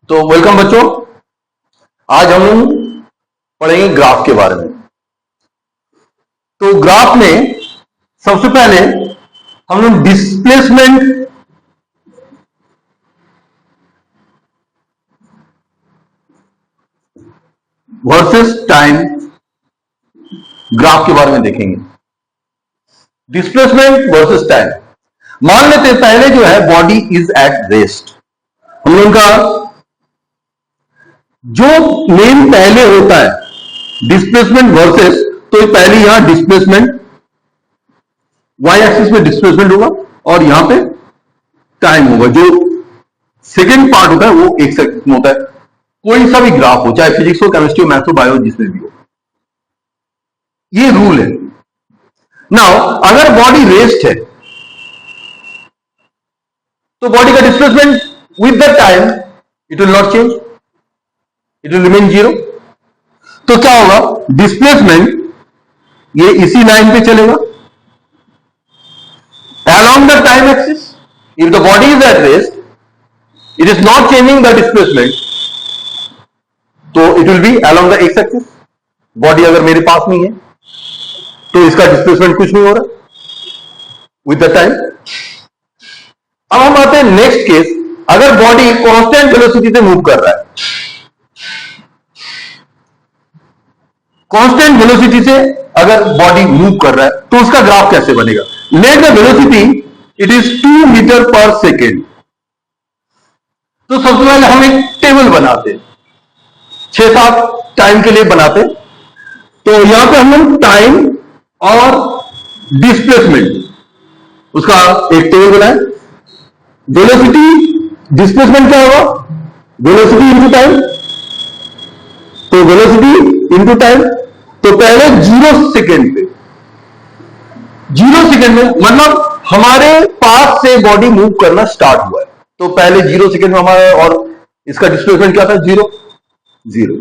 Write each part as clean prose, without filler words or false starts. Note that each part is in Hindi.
तो वेलकम बच्चों, आज हम पढ़ेंगे ग्राफ के बारे में। तो ग्राफ में सबसे पहले हम लोग डिस्प्लेसमेंट वर्सेस टाइम ग्राफ के बारे में देखेंगे। डिस्प्लेसमेंट वर्सेस टाइम, मान लेते हैं पहले जो है बॉडी इज एट रेस्ट। हम लोग का जो मेन पहले होता है डिस्प्लेसमेंट वर्सेस, तो पहले यहां डिस्प्लेसमेंट वाई एक्सिस में डिस्प्लेसमेंट होगा और यहां पे टाइम होगा। जो सेकेंड पार्ट होता है वो एक सेकंड में होता है। कोई सा भी ग्राफ हो, चाहे फिजिक्स हो, केमिस्ट्री हो, मैथ्स हो, बायो, जिसमें भी हो, ये रूल है। नाउ अगर बॉडी रेस्ट है तो बॉडी का displacement with the time it will not change, it will remain zero. तो क्या होगा, डिस्प्लेसमेंट ये इसी लाइन पे चलेगा along the time axis. If the body is at rest, it is not changing the displacement, तो it will be along the x axis. Body अगर मेरे पास नहीं है तो इसका डिस्प्लेसमेंट कुछ नहीं हो रहा विद द टाइम। अब हम आते हैं नेक्स्ट केस, अगर बॉडी कांस्टेंट वेलोसिटी से मूव कर रहा है, कांस्टेंट वेलोसिटी से अगर बॉडी मूव कर रहा है तो उसका ग्राफ कैसे बनेगा। Let the velocity it is 2 metre per second. तो सबसे पहले हम एक टेबल बनाते हैं, 6-7 टाइम के लिए बनाते हैं। तो यहां पे हम लोग टाइम और डिस्प्लेसमेंट उसका एक टेबल बनाए। वेलोसिटी डिस्प्लेसमेंट क्या होगा, वेलोसिटी इंटू टाइम। तो वेलोसिटी इंटू टाइम, तो पहले 0 सेकेंड पे, 0 सेकेंड में मतलब हमारे पास से बॉडी मूव करना स्टार्ट हुआ है, तो पहले 0 सेकेंड में हमारा, और इसका डिस्प्लेसमेंट क्या था, 0 0।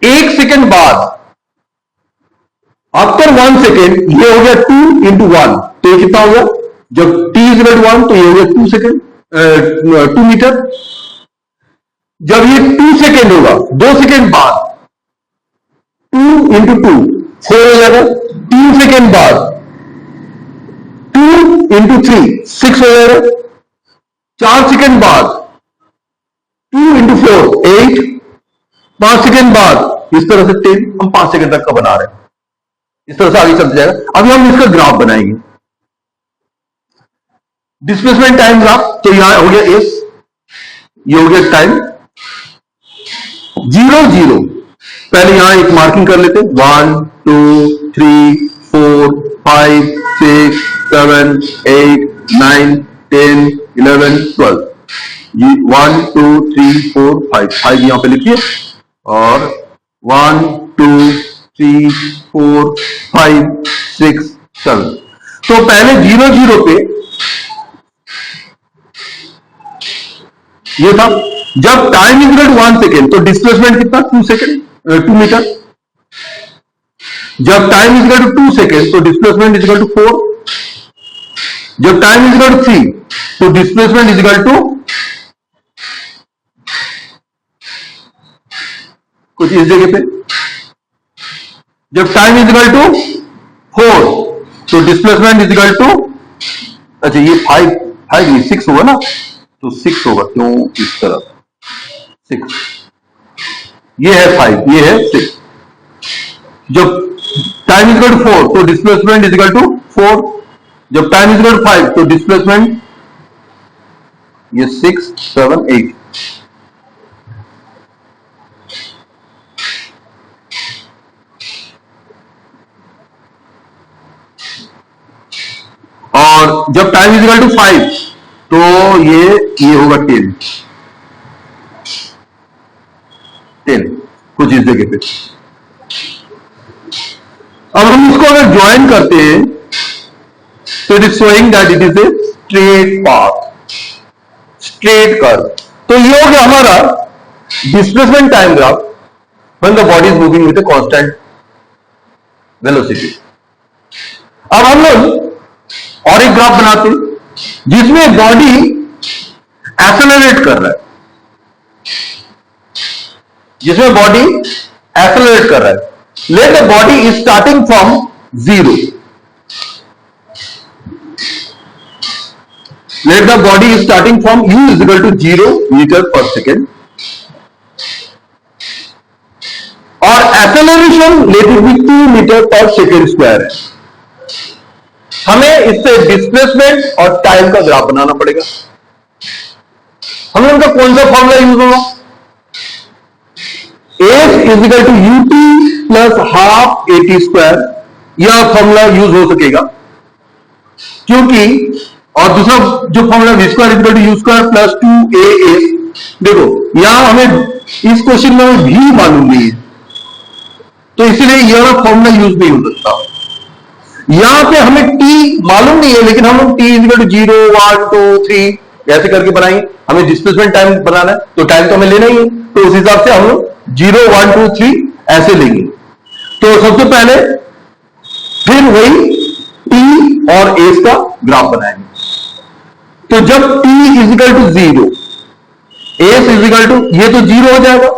1 सेकेंड बाद आफ्टर 1 सेकेंड ये हो गया 2 इंटू 1, तो ये कितना हो गया, जब t इज इक्वल टू 1 तो ये हो गया 2 सेकेंड, 2 मीटर। जब ये 2 सेकेंड होगा, 2 सेकेंड बाद 2 इंटू 2 4 हो जाएगा। 3 सेकेंड बाद 2 इंटू 3 6 हो जाएगा। 4 सेकेंड बाद 2 इंटू 4 8। 5 सेकेंड बाद इस तरह से 10, हम 5 सेकेंड तक का बना रहे हैं, इस तरह से आगे चलता जाएगा। अभी हम इसका ग्राफ बनाएंगे, डिस्प्लेसमेंट टाइम ग्राफ। तो यहां हो गया एस, ये हो गया टाइम 0 0। पहले यहां एक मार्किंग कर लेते, 1 2 3 4 5 6 7 8 9 10 11 12। 1 2 3 4 5 यहां पे लिखिए, और 1 2 3 4 5 6 7। तो पहले 0 0 पे ये था। जब time is equal to 1 second तो डिस्प्लेसमेंट कितना, 2 सेकेंड 2 मीटर। जब time is equal to 2 second तो डिस्प्लेसमेंट इज इक्वल टू 4। जब टाइम इज इक्वल टू 3 तो डिस्प्लेसमेंट इज इक्वल टू कुछ इस जगह पे। जब टाइम इज इक्वल टू 4 तो डिस्प्लेसमेंट इज इक्वल टू, अच्छा ये 5 6 होगा ना, तो 6 होगा, क्यों इस तरह 6, ये है 5, ये है 6। जब टाइम इज इक्वल टू 4 तो डिस्प्लेसमेंट इज इक्वल टू 4। जब टाइम इज इक्वल टू 5 तो डिस्प्लेसमेंट ये 6 7 8। और जब टाइम इज इक्वल टू 5 तो ये होगा 10 कुछ इस जगह पे। अब हम इसको अगर ज्वाइन करते हैं तो it is showing that it is a straight path, straight curve. तो ये हो गया हमारा displacement time graph when the body is moving with a constant velocity. अब हम लोग और एक ग्राफ बनाते हैं जिसमें बॉडी एक्सेलरेट कर रहा है, जिसमें बॉडी एक्सेलरेट कर रहा है। Let the body is starting from 0, let the body is starting from u is equal to 0 meter per second और acceleration let it be 2 metre per second square है। हमें इससे डिस्प्लेसमेंट और टाइम का ग्राफ बनाना पड़ेगा। हमें उनका कौन सा फॉर्मूला यूज होगा? F is equal to u t plus half a t square, यह फॉर्मूला यूज हो सकेगा क्योंकि, और दूसरा जो formula v square equal to u square plus 2a s, देखो यहां हमें इस क्वेश्चन में हमें भी मालूम नहीं है, तो इसीलिए यह फॉर्मूला यूज नहीं हो सकता। यहां पे हमें t मालूम नहीं है, लेकिन हम लोग t इज इक्वल टू 0 1 2 3 ऐसे करके बनाएंगे। हमें डिस्प्लेसमेंट टाइम बनाना है, तो टाइम तो हमें लेना ही है, तो उस हिसाब से हम लोग 0 1 2 3 ऐसे लेंगे। तो सबसे पहले फिर वही t और एस का ग्राफ बनाएंगे। तो जब t is equal to 0, s is equal to, ये तो 0 हो जाएगा,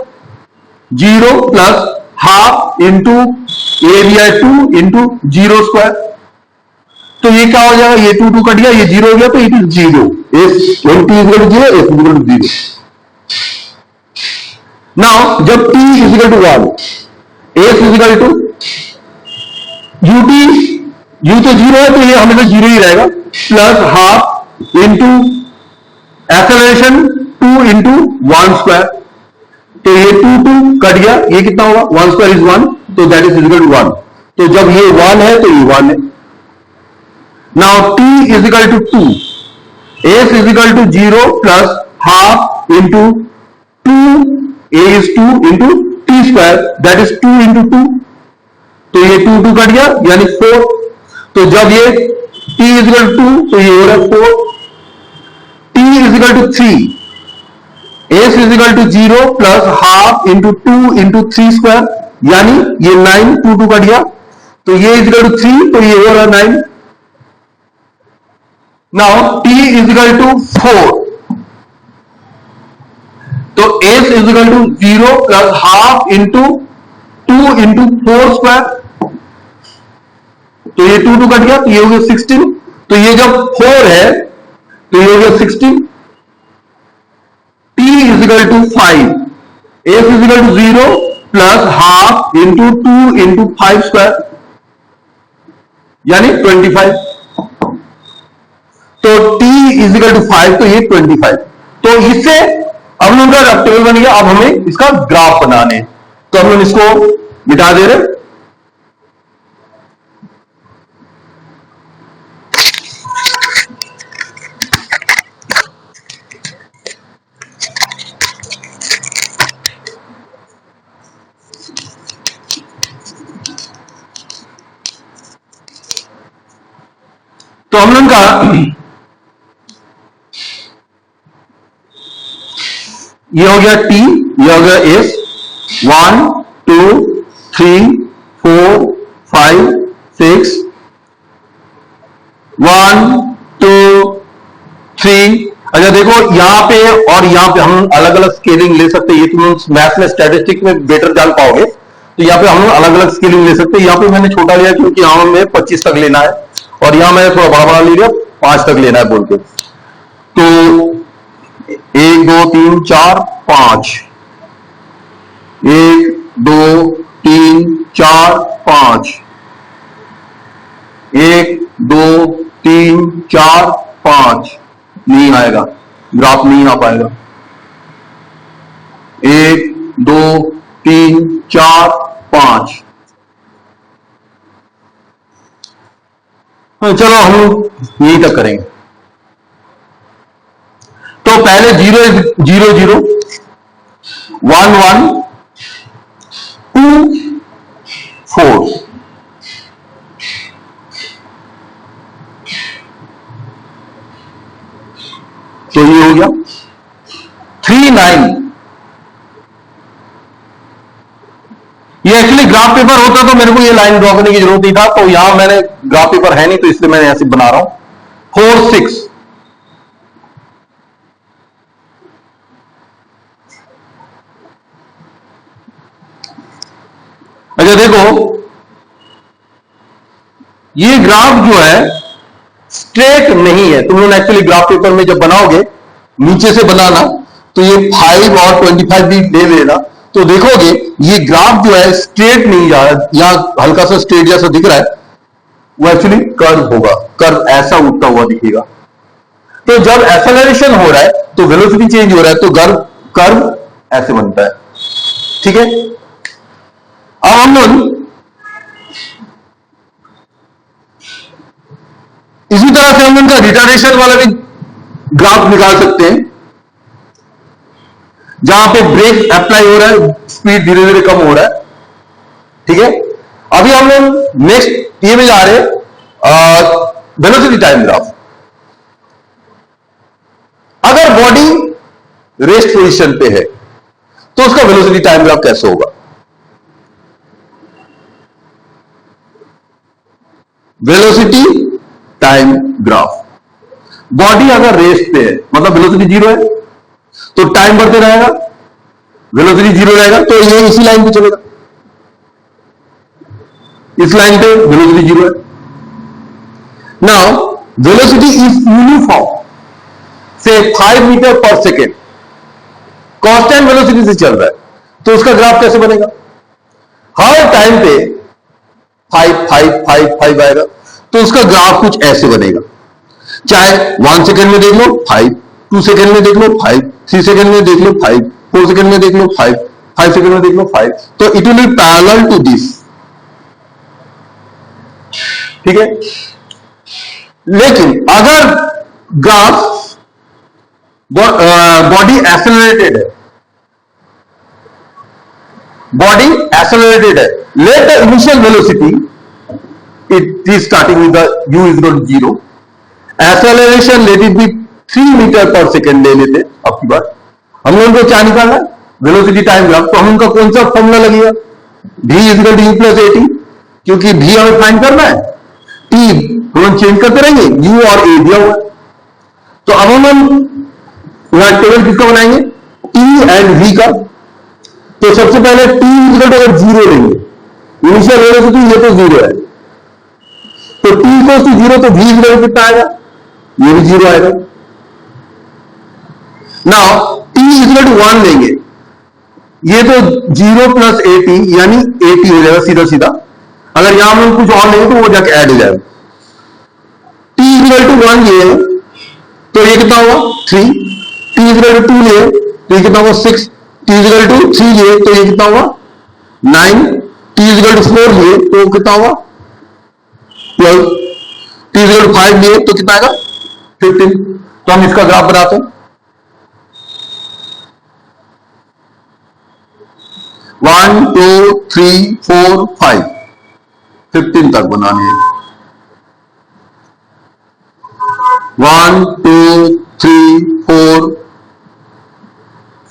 0 plus half into area 2 into 0 square, तो ये क्या हो जाएगा, ये 2 2 कट गया, ये 0 हो गया, तो it is 0, s when t is equal to 0, s is equal to 0। Now जब t is equal to 1, s is equal to ut, u तो 0 है तो ये हमेशा 0 ही रहेगा, plus half into acceleration 2 into 1 square, तो ये 2 2 कट गया, ये कितना होगा, 1 स्क्वायर इज 1, तो दैट इज इक्वल टू 1। तो जब ये 1 है तो ये 1 है। Now t is equal to 2, s is equal to 0 plus half into 2, a is 2 into t square, that is 2 into 2, तो ये 2 2 कट गया यानी 4। तो जब ये t इज इक्वल टू 2 तो ये हो रहा है 4, t is equal to 3, s is equal to 0 plus half into 2 into 3 square, यानी ये 9 2 2 कट गया, तो ये इज इक्वल टू 3, तो ये हो रहा 9। Now t is equal to 4, तो s is equal to 0 plus half into 2 into 4 square, तो ये 2 2 कट गया, तो ये हो गया 16, तो ये जब 4 है तो ये हो गया 16। t is equal to 5, s is equal to 0 plus half into 2 into 5 square, यानी 25। तो t इज इक्वल टू 5, तो ये 25। तो इससे हम लोग का रेक्टेंगल बन गया। अब हमें इसका ग्राफ बनाने, तो हम लोग इसको मिटा दे रहे। तो हम लोग का ये हो गया t, ये हो गया s, 1 2 3 4 5 6, 1 2 3। अच्छा देखो यहां पे और यहां पे हम अलग अलग स्केलिंग ले सकते हैं, ये तुम मैथ में स्टैटिस्टिक्स में बेटर जान पाओगे। तो यहाँ पे हम लोग अलग अलग स्केलिंग ले सकते हैं। यहाँ पे मैंने छोटा लिया क्योंकि यहां में 25 तक लेना है, और यहां मैंने थोड़ा बड़ा बड़ा लिया 5 तक लेना है बोल के। तो 1 2 3 4 5, 1 2 3 4 5, 1 2 3 4 5, नहीं आएगा, ग्राफ नहीं आ पाएगा। 1 2 3 4 5, चलो हम यही तक करेंगे। तो पहले 0 0 0 1 1 2 4, तो ये हो गया 3 9। ये एक्चुअली ग्राफ पेपर होता तो मेरे को ये लाइन ड्रॉ करने की जरूरत नहीं था, तो यहां मैंने ग्राफ पेपर है नहीं तो इसलिए मैंने ऐसे बना रहा हूं। 4 6, अच्छा देखो, ये ग्राफ जो है स्ट्रेट नहीं है। तुम लोग एक्चुअली ग्राफ पेपर में जब बनाओगे, नीचे से बनाना, तो ये 5 और 25 भी ले लेना, तो देखोगे ये ग्राफ जो है स्ट्रेट नहीं जा रहा, यहां हल्का सा स्ट्रेट जैसा दिख रहा है, वो एक्चुअली कर्व होगा, कर्व ऐसा उठता हुआ दिखेगा। तो जब एक्सेलरेशन हो रहा है तो वेलोसिटी चेंज हो रहा है, तो कर्व ऐसे बनता है। ठीक है, अब हम लोग इसी तरह से हम उनका रिटार्डेशन वाला भी ग्राफ निकाल सकते हैं, जहां पे ब्रेक अप्लाई हो रहा है, स्पीड धीरे धीरे कम हो रहा है। ठीक है, अभी हम लोग नेक्स्ट ये में जा रहे हैं, वेलोसिटी टाइम ग्राफ। अगर बॉडी रेस्ट पोजीशन पे है तो उसका वेलोसिटी टाइम ग्राफ कैसे होगा? वेलोसिटी टाइम ग्राफ, बॉडी अगर रेस्ट पे है, मतलब वेलोसिटी जीरो है, तो टाइम बढ़ते रहेगा, वेलोसिटी जीरो रहेगा, तो ये इसी लाइन पे चलेगा, इस लाइन पे वेलोसिटी जीरो है। नाउ वेलोसिटी इज यूनिफॉर्म, से 5 metre per second, constant velocity से चल रहा है, तो उसका ग्राफ कैसे बनेगा? हर टाइम पे 5 5 5 5 आएगा, तो उसका ग्राफ कुछ ऐसे बनेगा। चाहे 1 सेकेंड में देख लो 5, 2 सेकेंड में देख लो 5, 3 सेकेंड में देख लो 5, 4 सेकेंड में देख लो 5, 5 सेकेंड में देख लो 5, तो it will be parallel to this. ठीक है, लेकिन अगर ग्राफ बॉडी एक्सेलरेटेड है, बॉडी एक्सेलरेटेड है, let the initial velocity it is starting with the u is equal to 0, acceleration let it be 3 metre per second ले लेते। अब की बार हम लोगों को क्या निकालना है? Velocity time graph. तो हम उनका कौन सा फॉर्मूला लगेगा? v is equal to u plus at, क्योंकि v हमें फाइंड करना है, t हम चेंज करते रहेंगे, u और a दिया हुआ है। तो अब हम यहां टेबल किसका बनाएंगे? t एंड v का। तो सबसे पहले t इक्वल टू अगर 0 लेंगे, इनिशियल वेलोसिटी ये तो 0 है, तो t इक्वल टू 0, तो v इक्वल कितना आएगा? ये भी 0 आएगा। नाउ t इक्वल टू 1 लेंगे, ये तो 0 प्लस at यानी 80 हो जाएगा सीधा सीधा। अगर यहां हम कुछ और लेंगे तो वो जाके ऐड हो जाएगा। t इक्वल टू 1 लिए तो ये कितना हुआ? 3। t इक्वल टू 2 लिए तो ये कितना हुआ? 6। t इक्वल टू 3 लिए तो ये कितना हुआ? 9। t इक्वल टू 4 लिए तो कितना हुआ? 12। t इक्वल टू 5 लिए तो कितना आएगा? 15। तो हम इसका ग्राफ बनाते हैं। 1 2 3 4 5 15 तक बनानी है। 1 2 3 4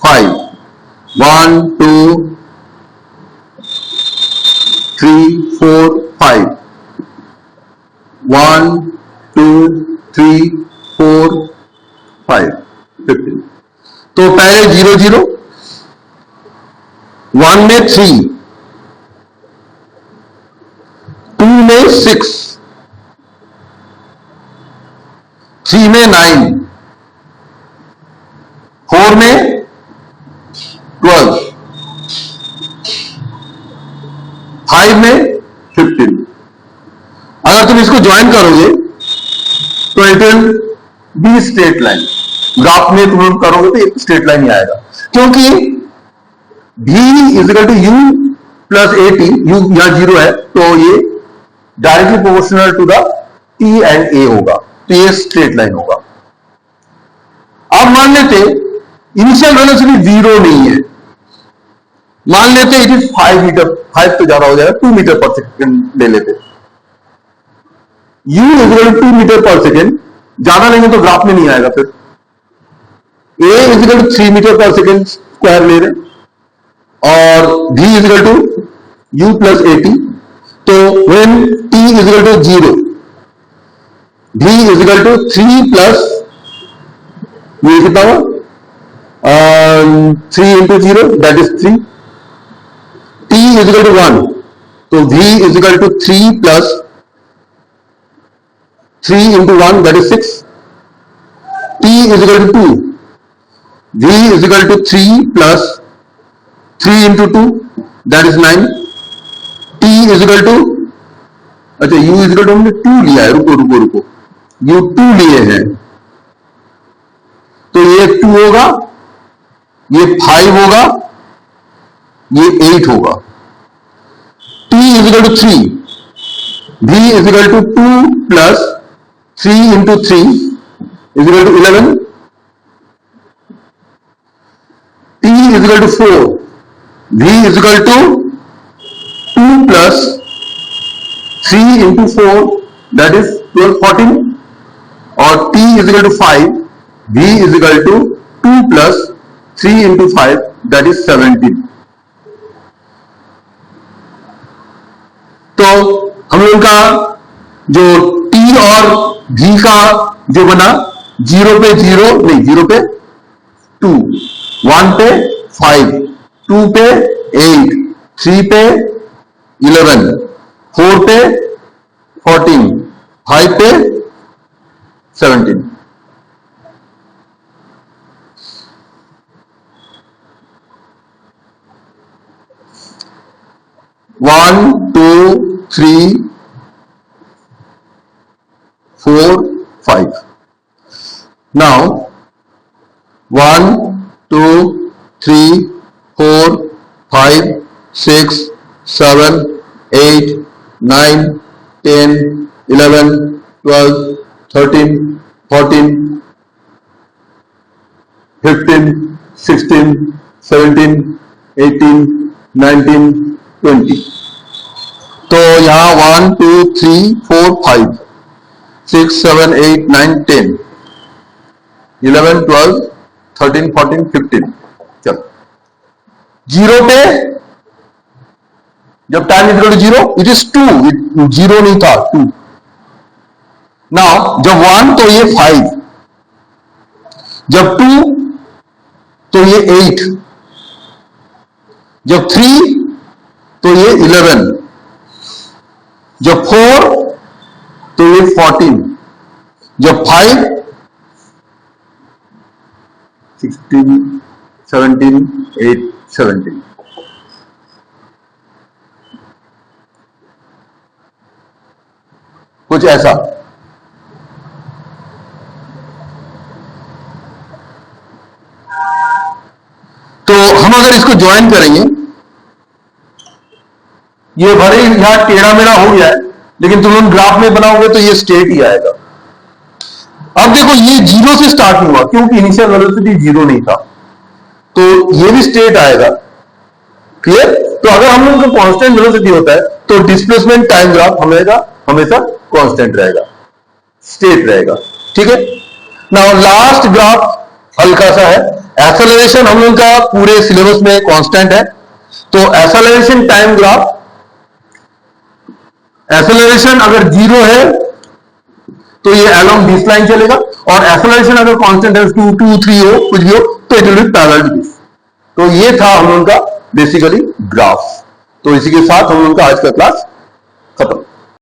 5 1 2 3 4 5 1 2 3 4 5 15। तो पहले 0 0, 1 में 3, 2 में 6, 3 में 9, 4 में 12, 5 में 15। अगर तुम इसको ज्वाइन करोगे तो it will be straight line. Graph में तुम करोगे तो एक स्ट्रेट लाइन ही आएगा, क्योंकि v is equal to u plus at, u यहां 0 है, तो ये directly proportional to the t and a होगा, तो ये स्ट्रेट लाइन होगा। अब मान लेते इनिशियल वेलोसिटी 0 नहीं है, मान लेते इट इज 5 मीटर, 5 तो ज्यादा हो जाएगा, 2 मीटर पर सेकेंड ले लेते। u is equal to 2 metre per second, ज्यादा लेंगे तो ग्राफ में नहीं आएगा। फिर a is equal to 3 metre per second square ले रहे, और v is equal to u plus at, तो when t is equal to 0, v is equal to 3 plus ये कितना हुआ? 3 into 0 that is 3। t is equal to 1, तो v is equal to 3 plus 3 into 1 that is 6, t is equal to 2, v is equal to 3 plus 3 into 2 that is 9, t is equal to, अच्छा u इज इक्वल टू हमने 2 लिया है, रुको u 2 लिए हैं, तो ये 2 होगा, ये 5 होगा, ये 8 होगा, t is equal to 3, v is equal to 2 plus 3 into 3 is equal to 11, t is equal to 4, v is equal to 2 plus 3 into 4 that is 12 14, और t is equal to 5, v is equal to 2 plus 3 into 5 that is 17। तो हम लोग का जो t और v का जो बना, 0 पे 0 नहीं, 0 पे 2, 1 पे 5, 2 पे 8, 3 पे 11, 4 पे 14, 5 पे 17। One, 2, 3, 4, 5. Now 1, 2, 3, 4, 5, 6, 7, 8, 9, 10, 11, 12, 13, 14, 15, 16, 17, 18, 19, 20। तो यहां 1, 2, 3, 4, 5, 6, 7, 8, 9, 10, 11, 12, 13, 14, 15। चलो 0 पे जब time is equal to 0, it is 2, 0 नहीं था, 2। नाउ जब 1 तो ये 5, जब 2 तो ये 8, जब 3 तो ये 11, जब 4 तो ये 14, जब 5 16, 17, 8, 17। कुछ ऐसा। तो हम अगर इसको ज्वाइन करेंगे, ये भले ही यहां टेढ़ा मेढ़ा हो गया है, लेकिन तुम लोग ग्राफ में बनाओगे तो ये स्ट्रेट ही आएगा। अब देखो ये 0 से स्टार्ट हुआ क्योंकि इनिशियल वेलोसिटी 0 नहीं था, तो ये भी स्ट्रेट आएगा। क्लियर? तो अगर हम लोग का कांस्टेंट वेलोसिटी होता है तो डिस्प्लेसमेंट टाइम ग्राफ हमेशा कांस्टेंट रहेगा, स्ट्रेट रहेगा। ठीक है। नाउ लास्ट ग्राफ हल्का सा है। एक्सेलरेशन हम लोग का पूरे सिलेबस में कांस्टेंट है, तो एक्सेलरेशन टाइम ग्राफ, एक्सेलरेशन अगर 0 है तो ये अलोंग दिस लाइन चलेगा, और एक्सेलरेशन अगर कांस्टेंट है 2, 2, 3 हो, कुछ भी हो, तो it will be parallel to this. तो ये था हम लोग का बेसिकली ग्राफ। तो इसी के साथ हम लोग का आज का क्लास